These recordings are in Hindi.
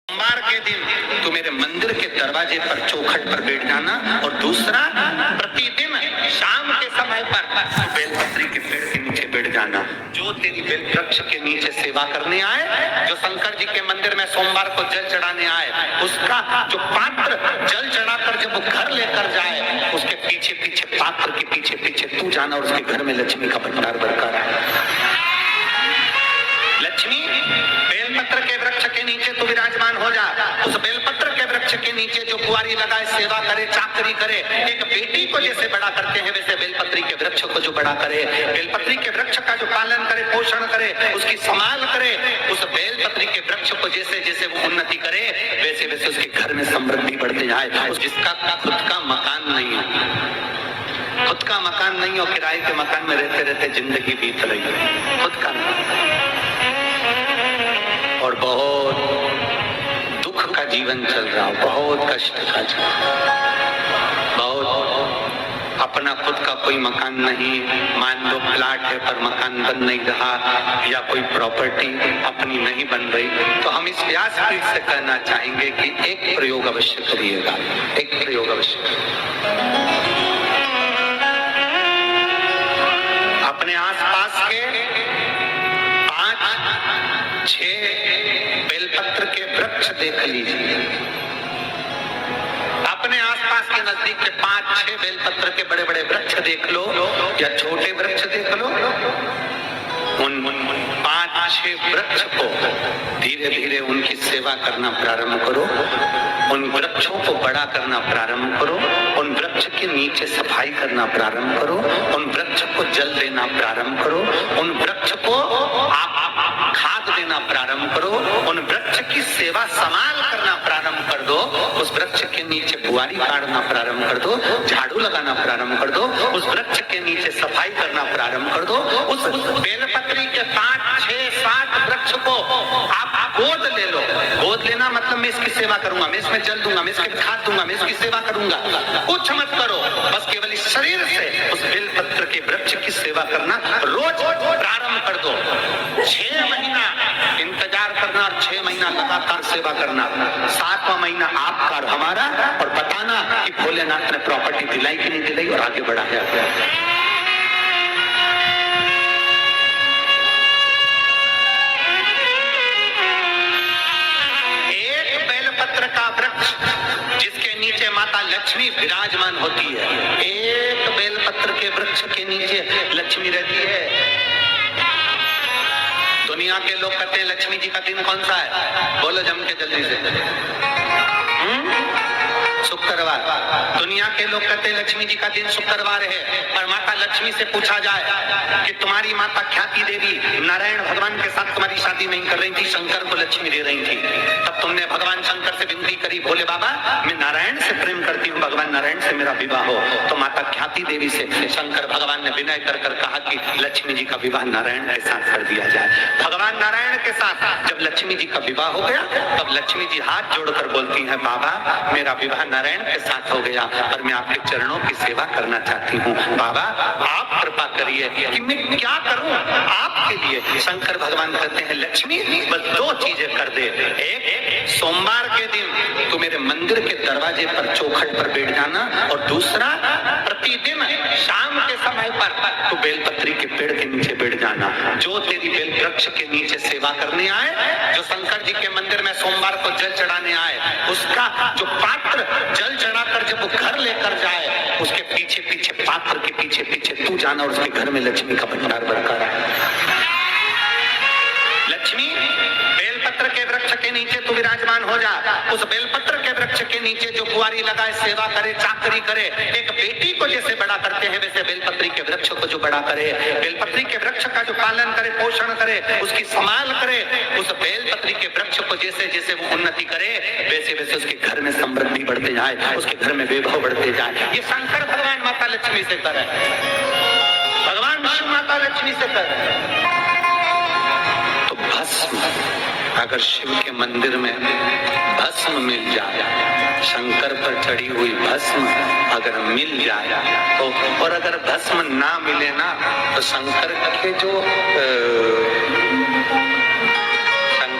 सोमवार के दिन तू मेरे मंदिर के दरवाजे पर चौखट पर बैठ जाना, और दूसरा प्रतिदिन शाम के समय पर तू बेलपत्री के पेड़ के नीचे बैठ जाना। जो तेरी बेल वृक्ष के नीचे सेवा करने आए, जो शंकर जी के मंदिर में सोमवार को जल चढ़ाने आए, उसका जो पात्र जल चढ़ाकर जब वो घर लेकर जाए, उसके पीछे पीछे पात्र के पीछे पीछे तू जाना और उसके घर में लक्ष्मी का भंडार भरकर आए। लक्ष्मी बेलपत्र के वृक्ष के नीचे तो विराजमान हो जा। उस बेलपत्र के वृक्ष के नीचे जो कुंवारी लगाए, सेवा करे, चाकरी करे, एक बेटी को जैसे बड़ा करते हैं वैसे बेलपत्री के वृक्ष को जो बड़ा करे, बेलपत्री के वृक्ष का जो पालन करे, पोषण करे, उसकी संभाल करे, उस बेलपत्री के वृक्ष को जैसे जैसे वो उन्नति करे वैसे वैसे उसके घर में समृद्धि बढ़ते जाए। जिसका खुद का मकान नहीं हो, खुद का मकान नहीं हो, किराए के मकान में रहते रहते जिंदगी बीत रही है, खुद का और बहुत दुख का जीवन चल रहा, बहुत कष्ट का बहुत अपना खुद का कोई मकान नहीं, मान लो प्लाट है पर मकान बन नहीं रहा, या कोई प्रॉपर्टी अपनी नहीं बन रही, तो हम इस व्यासपीठ से कहना चाहेंगे कि एक प्रयोग अवश्य करिएगा, एक प्रयोग अवश्य। अपने आसपास के 5-6 बेलपत्र के वृक्ष देख लीजिए, अपने आसपास के नजदीक के 5-6 बेलपत्र के बड़े बड़े वृक्ष देख लो या छोटे वृक्ष देख लो। उन 5-6 वृक्ष को धीरे धीरे उनकी सेवा करना प्रारंभ करो, उन वृक्षों को बड़ा करना प्रारंभ करो, उन वृक्ष के नीचे सफाई करना प्रारंभ करो, उन वृक्ष को जल देना प्रारंभ करो, उन वृक्ष को आप खाद देना प्रारंभ करो, उन वृक्ष की सेवा संभाल करना प्रारंभ कर दो, उस वृक्ष के नीचे बुआरी काटना प्रारंभ कर दो, झाड़ू लगाना प्रारंभ कर दो, उस वृक्ष के नीचे सफाई करना प्रारंभ कर दो। उस बेलपत्री के 5-6-7 वृक्ष को आप गोद ले लो। गोद लेना मतलब मैं इसकी सेवा करूंगा, मैं इसमें जल दूंगा, मैं इसकी खाद दूंगा, मैं इसकी सेवा करूंगा, कुछ मत करो, बस केवल इस शरीर से उस बेलपत्र के वृक्ष की सेवा करना रोज प्रारंभ कर दो। 6 महीना इंतजार करना और 6 महीना लगातार सेवा करना, 7वां महीना आपका और हमारा, और बताना कि भोलेनाथ ने प्रॉपर्टी दिलाई कि नहीं दिलाई और आगे बढ़ाया। एक बेलपत्र का वृक्ष जिसके नीचे माता लक्ष्मी विराजमान होती है, एक बेलपत्र के वृक्ष के नीचे लक्ष्मी रहती है। दुनिया के लोग कहते हैं लक्ष्मी जी का दिन कौन सा है, बोलो जम के जल्दी से। शुक्रवार। दुनिया के लोग कहते हैं लक्ष्मी जी का दिन शुक्रवार है, पर माता लक्ष्मी से पूछा जाए कि तुम्हारी माता ख्याति देवी नारायण भगवान के साथ तुम्हारी शादी नहीं कर रही थी, शंकर को लक्ष्मी दे रही थी, तब तुमने भगवान शंकर से विनती करी, भोले बाबा मैं नारायण से प्रेम करती हूँ, भगवान नारायण से मेरा विवाह हो। तो माता ख्याति देवी से शंकर भगवान ने विनय कर कर कहा कि लक्ष्मी जी का विवाह नारायण के साथ कर दिया जाए। भगवान नारायण के साथ जब लक्ष्मी जी का विवाह हो गया, तब लक्ष्मी जी हाथ जोड़कर बोलती हैं, बाबा मेरा विवाह नारायण के साथ हो गया, पर मैं आपके चरणों की सेवा करना चाहती हूँ, बाबा आप कृपा करिए कि मैं क्या करूँ आपके लिए। शंकर भगवान कहते हैं लक्ष्मी बस 2 चीजें कर दे, एक सोमवार के दिन तू मेरे मंदिर के दरवाजे पर चौखट पर बैठ जाना, और दूसरा प्रतिदिन शाम के समय पर तू बेलपत्री के पेड़ के नीचे बैठ जाना। जो तेरी बेल वृक्ष के नीचे सेवा करने आए, जो शंकर जी के मंदिर में सोमवार को जल चढ़ाने आए, उसका जो पात्र जल चढ़ाकर जब वो घर लेकर जाए, उसके पीछे पीछे पात्र के पीछे पीछे तू जाना और उसके घर में लक्ष्मी का भंडार भरकर आए। लक्ष्मी बेलपत्र के वृक्ष के नीचे तू विराजमान हो जा। उस बेलपत्र के वृक्ष के नीचे जो कुंवारी लगाए, सेवा करे, चाकरी करे, एक बेटी को जैसे बड़ा करते हैं वैसे बेलपत्री के वृक्ष को जो बड़ा करे, बेलपत्री के वृक्ष का जो पालन करे, पोषण करे, उसकी संभाल करे, उस बेलपत्री के वृक्ष को जैसे जैसे वो उन्नति करे वैसे वैसे उसके घर में समृद्धि बढ़ते जाए, उसके घर में वैभव बढ़ते जाए। ये शंकर भगवान माता लक्ष्मी से करे, भगवान विष्णु माता लक्ष्मी से करे। तो भस्म अगर शिव के मंदिर में भस्म मिल जाए, शंकर पर चढ़ी हुई भस्म अगर मिल जाए तो, और अगर भस्म ना मिले ना, तो शंकर के जो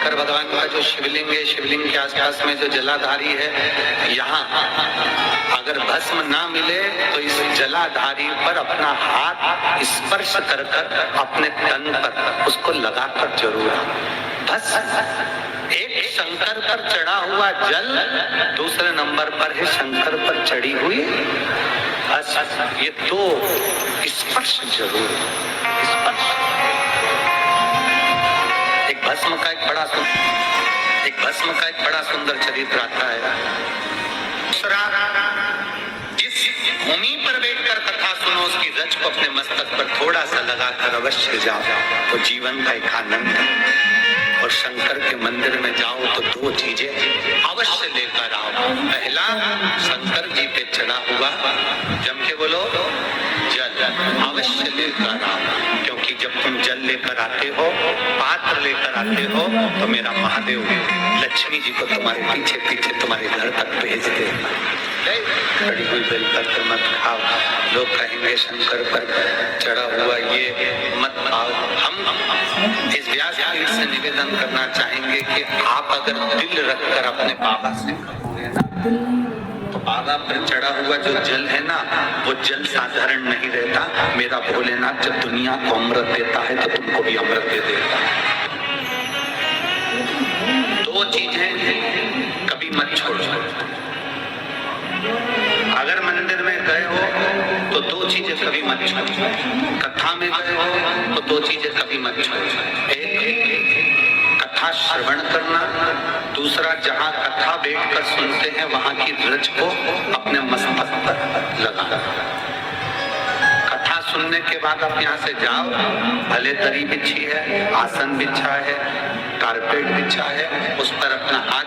शंकर भगवान का जो शिवलिंग है, शिवलिंग के आसपास में जो जलाधारी है, यहाँ अगर भस्म ना मिले तो इस जलाधारी पर अपना हाथ स्पर्श कर अपने तन पर उसको लगाकर जरूर भस्म। एक शंकर पर चढ़ा हुआ जल, दूसरे नंबर पर है शंकर पर चढ़ी हुई भस्म। ये दो स्पर्श जरूर, स्पर्श। एक भस्म का एक बड़ा सुंदर चरित्र आता है। दूसरा, जिस भूमि पर बैठकर कथा सुनो उसकी रज को अपने मस्तक पर थोड़ा सा लगाकर अवश्य जाओ तो जीवन का एक आनंद है। और शंकर के मंदिर में जाओ तो दो चीजें अवश्य लेकर आओ। पहला, शंकर जी पे चढ़ा हुआ, जम के बोलो, जल अवश्य लेकर आओ। क्योंकि जब तुम जल लेकर आते हो, पात्र लेकर आते हो, तो मेरा महादेव लक्ष्मी जी को तुम्हारे पीछे पीछे तुम्हारे घर तक भेज देगा। खड़ी हुई बेलपत्र मत खाओ, लोग कहेंगे शंकर पर चढ़ा हुआ ये मत खाओ। हम इस व्यासपीठ से निवेदन करना चाहेंगे कि आप अगर दिल रखकर अपने बाबा से कहोगे ना, तो बाबा पर चढ़ा हुआ जो जल है ना, वो जल साधारण नहीं रहता। मेरा भोलेनाथ जब दुनिया को अमृत देता है तो तुमको भी अमृत दे देता है। दो चीजें कभी मत छोड़ो। अगर मंदिर में गए हो तो दो चीजें कभी मत छोड़ो। कथा में गए हो तो दो चीजें कभी मत छोड़ो। एक, कथा श्रवण करना। दूसरा, जहाँ कथा बैठकर सुनते हैं वहां की रज को अपने मस्तक पर लगाना। कथा सुनने के बाद आप यहाँ से जाओ, भले दरी बिछी है, आसन बिछा है, कारपेट बिछा है, उस पर अपना हाथ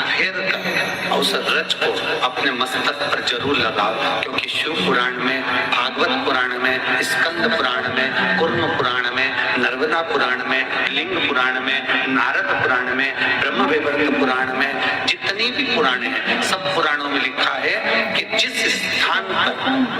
फेर कर उस रज को अपने मस्तक पर जरूर लगाओ। क्योंकि शिव पुराण में, भागवत पुराण में, स्कंद पुराण में, कुर्म पुराण में, नर्मदा पुराण में, लिंग पुराण में, नारद पुराण में, ब्रह्म वैवर्त पुराण में, जितनी भी पुराण हैं, सब पुराणों में लिखा है कि जिस स्थान पर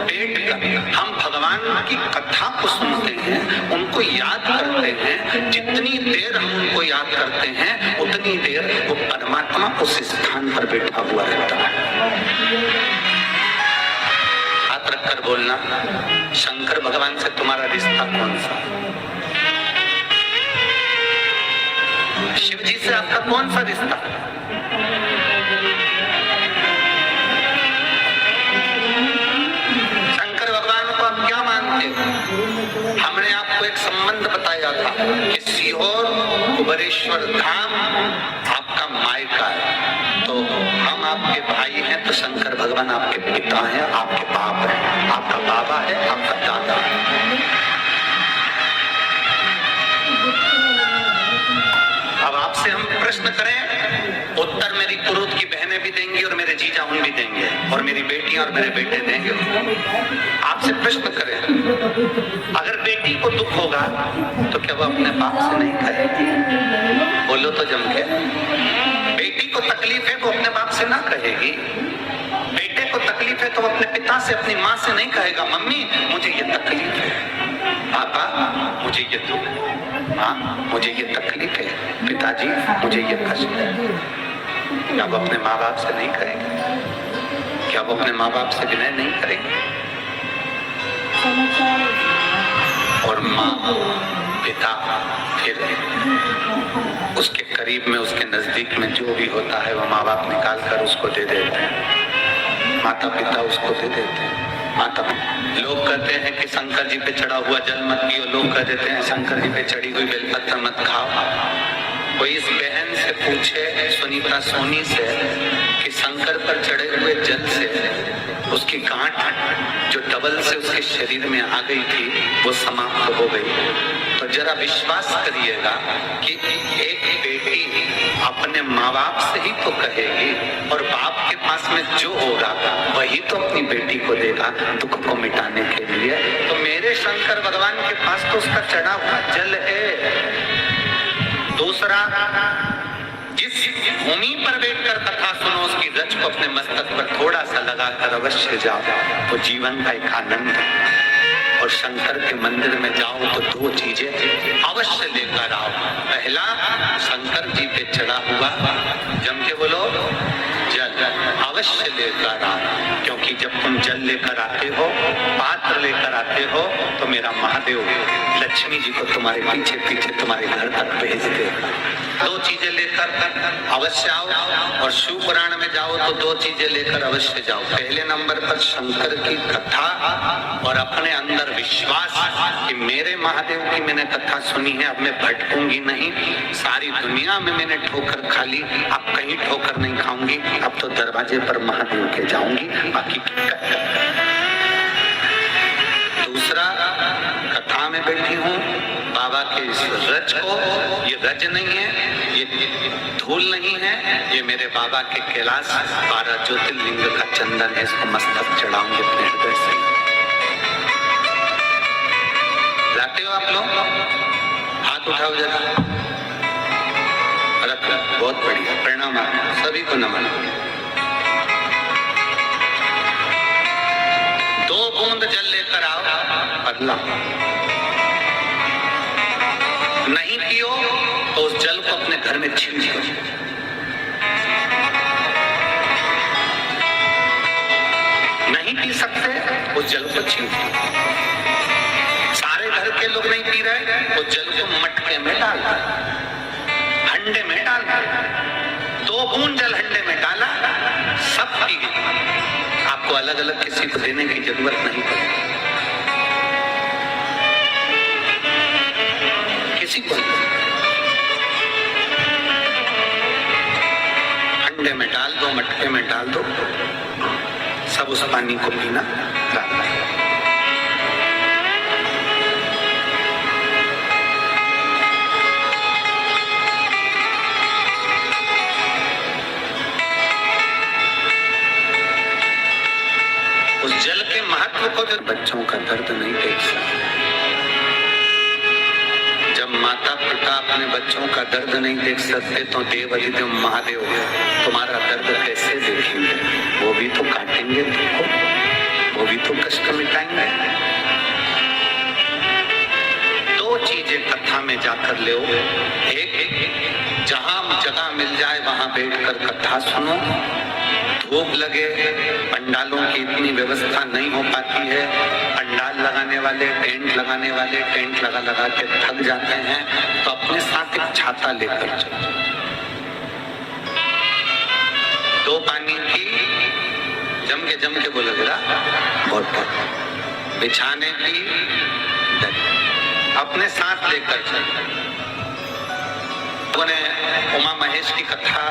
बैठकर हम भगवान की कथा को सुनते हैं, उनको याद करते हैं, जितनी देर हम उनको याद करते हैं उतनी देर वो परमात्मा उस स्थान पर बैठा हुआ रहता है। हाथ रखकर बोलना, शंकर भगवान से तुम्हारा रिश्ता कौन सा? शिव जी से आपका कौन सा रिश्ता? शंकर भगवान को आप क्या मानते हो? हमने आपको एक संबंध बताया था कि सीहोर कुबेरेश्वर धाम आपका मायका है, तो हम आपके भाई हैं, तो शंकर भगवान आपके पिता हैं, आपके बाप हैं, आपका बाबा है, आपका दादा है। अब आपसे हम प्रश्न करें, उत्तर मेरी पुरोहित की बहनें भी देंगी और मेरे जीजा उन भी देंगे और मेरी बेटियां और मेरे बेटे देंगे। आपसे प्रश्न करें, अगर बेटी को दुख होगा तो क्या वो अपने बाप से नहीं कहेगी? बोलो तो जम के। बेटी को तकलीफ है वो अपने बाप से ना कहेगी। बेटे को तकलीफ है तो वो अपने पिता से, अपनी माँ से नहीं कहेगा, मम्मी मुझे ये तकलीफ है, पापा मुझे ये दुख है, माँ मुझे ये तकलीफ है, पिताजी मुझे ये कष्ट है। क्या वो अपने माँ बाप से नहीं करेंगे? क्या वो अपने माँ बाप से विनय नहीं करेंगे? और माँ, पिता, फिर उसके करीब में, उसके नजदीक में जो भी होता है वो माँ बाप निकाल कर उसको दे देते हैं। माता पिता उसको दे देते हैं। माता, लोग कहते हैं कि शंकर जी पे चढ़ा हुआ जल मत पियो, लोग कह देते हैं शंकर जी पे चढ़ी हुई बेलपत्र मत खाओ। कोई इस बहन से पूछे, सुनीता सोनी से, कि शंकर पर चढ़े हुए जल से उसकी गांठ जो डबल से उसके शरीर में आ गई थी वो समाप्त हो गई, तो जरा विश्वास करिएगा कि एक बेटी अपने माँ बाप से ही तो कहेगी, और बाप के पास में जो होगा वही तो अपनी बेटी को देगा दुख को मिटाने के लिए। तो मेरे शंकर भगवान के पास तो उसका चढ़ा हुआ जल है। दूसरा, जिस भूमि पर बैठकर कथा सुनो उसकी रज को अपने मस्तक पर थोड़ा सा लगाकर अवश्य जाओ, तो जीवन का एक आनंद है। और और शंकर के मंदिर में जाओ तो दो चीजें अवश्य लेकर आओ। पहला, शंकर जी पे चढ़ा हुआ जम के बोलो जल अवश्य लेकर आओ, क्योंकि जब तुम जल लेकर आते हो, पात्र लेकर आते हो, तो मेरा महादेव लक्ष्मी जी को तुम्हारे पीछे पीछे तुम्हारे घर तक भेजते हो। दो चीजें लेकर अवश्य आओ, और शिव पुराण में जाओ तो दो चीजें लेकर अवश्य जाओ। पहले नंबर पर शंकर की कथा और अपने अंदर विश्वास कि मेरे महादेव की मैंने कथा सुनी है, अब मैं भटकूंगी नहीं। सारी दुनिया में मैंने ठोकर खा ली, अब कहीं ठोकर नहीं खाऊंगी, अब तो दरवाजे पर महादेव के जाऊंगी, बाकी दूसरा, कथा में बैठी हूँ बाबा के इस रज को, ये रज नहीं है, ये धूल नहीं है, ये मेरे बाबा के कैलाश 12 ज्योतिर्लिंग का चंदन है, इसको मस्तक चढ़ाऊंगे अपने हृदय से। जाते हो आप लोग? हाथ उठाओ जरा, रखो, बहुत बढ़िया, प्रणाम सभी को नमन। 2 बूंद जल लेकर आओ, पतला नहीं पियो तो उस जल को अपने घर में छीन दो। नहीं पी सकते, उस जल को छीन दो। सारे घर के लोग नहीं पी रहे, उस जल को मटके में डाल दो, हंडे में डाल दो। 2 बूंद जल हंडे में डाला, सब पी गए। आपको अलग अलग किसी को देने की जरूरत नहीं पड़ेगी, किसी को हंडे में डाल दो, मटके में डाल दो, सब उस पानी को पीना डालना। उस जल के महत्व को जो बच्चों का दर्द नहीं देख सकते, जब माता पिता अपने बच्चों का दर्द नहीं देख सकते तो देव अधिदेव महादेव तुम्हारा दर्द कैसे देखेंगे? वो भी तो काटेंगे तुमको, वो भी तो कष्ट मिटाएंगे। 2 चीजें कथा में जाकर ले, एक जहां जगह मिल जाए वहां बैठकर कथा सुनो। धूप लगे, पंडालों की इतनी व्यवस्था नहीं हो पाती है, पंडाल लगाने वाले, टेंट लगाने वाले टेंट लगा लगा के थक जाते हैं, तो अपने साथ एक छाता लेकर चलो। 2 पानी की जम के बोलो जरा बोतल, बिछाने की अपने साथ लेकर चलो। उमा महेश की कथा